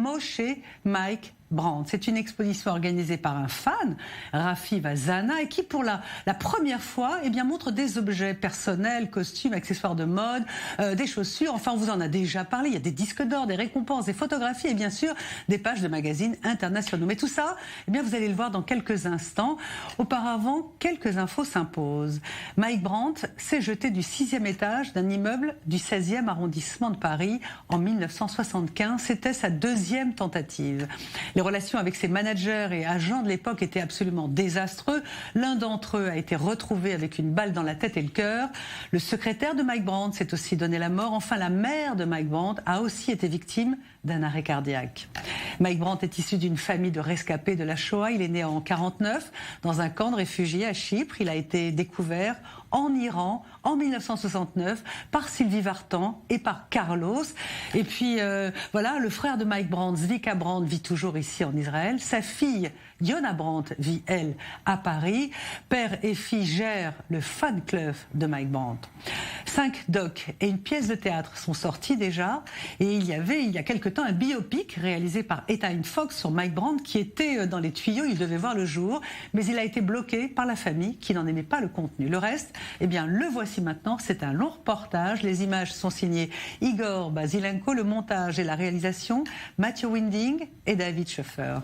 Moshe Mike Brandt. C'est une exposition organisée par un fan, Rafi Vazana, et qui pour la première fois montre des objets personnels, costumes, accessoires de mode, des chaussures, enfin on vous en a déjà parlé, il y a des disques d'or, des récompenses, des photographies et bien sûr des pages de magazines internationaux. Mais tout ça, vous allez le voir dans quelques instants. Auparavant, quelques infos s'imposent. Mike Brandt s'est jeté du 6e étage d'un immeuble du 16e arrondissement de Paris en 1975. C'était sa 2e tentative. Les relations avec ses managers et agents de l'époque étaient absolument désastreux. L'un d'entre eux a été retrouvé avec une balle dans la tête et le cœur. Le secrétaire de Mike Brandt s'est aussi donné la mort. Enfin, la mère de Mike Brandt a aussi été victime d'un arrêt cardiaque. Mike Brandt est issu d'une famille de rescapés de la Shoah. Il est né en 1949 dans un camp de réfugiés à Chypre. Il a été découvert en Iran en 1969 par Sylvie Vartan et par Carlos. Et puis voilà, le frère de Mike Brandt, Zvika Brandt, vit toujours ici en Israël. Sa fille, Yona Brandt, vit elle à Paris. Père et fille gèrent le fan club de Mike Brandt. 5 docs et une pièce de théâtre sont sortis déjà. Et il y a quelque temps un biopic réalisé par Ethan Fox sur Mike Brandt qui était dans les tuyaux, il devait voir le jour, mais il a été bloqué par la famille qui n'en aimait pas le contenu. Le reste, le voici maintenant, c'est un long reportage. Les images sont signées Igor Basilenko, le montage et la réalisation, Mathieu Winding et David Schoeffer.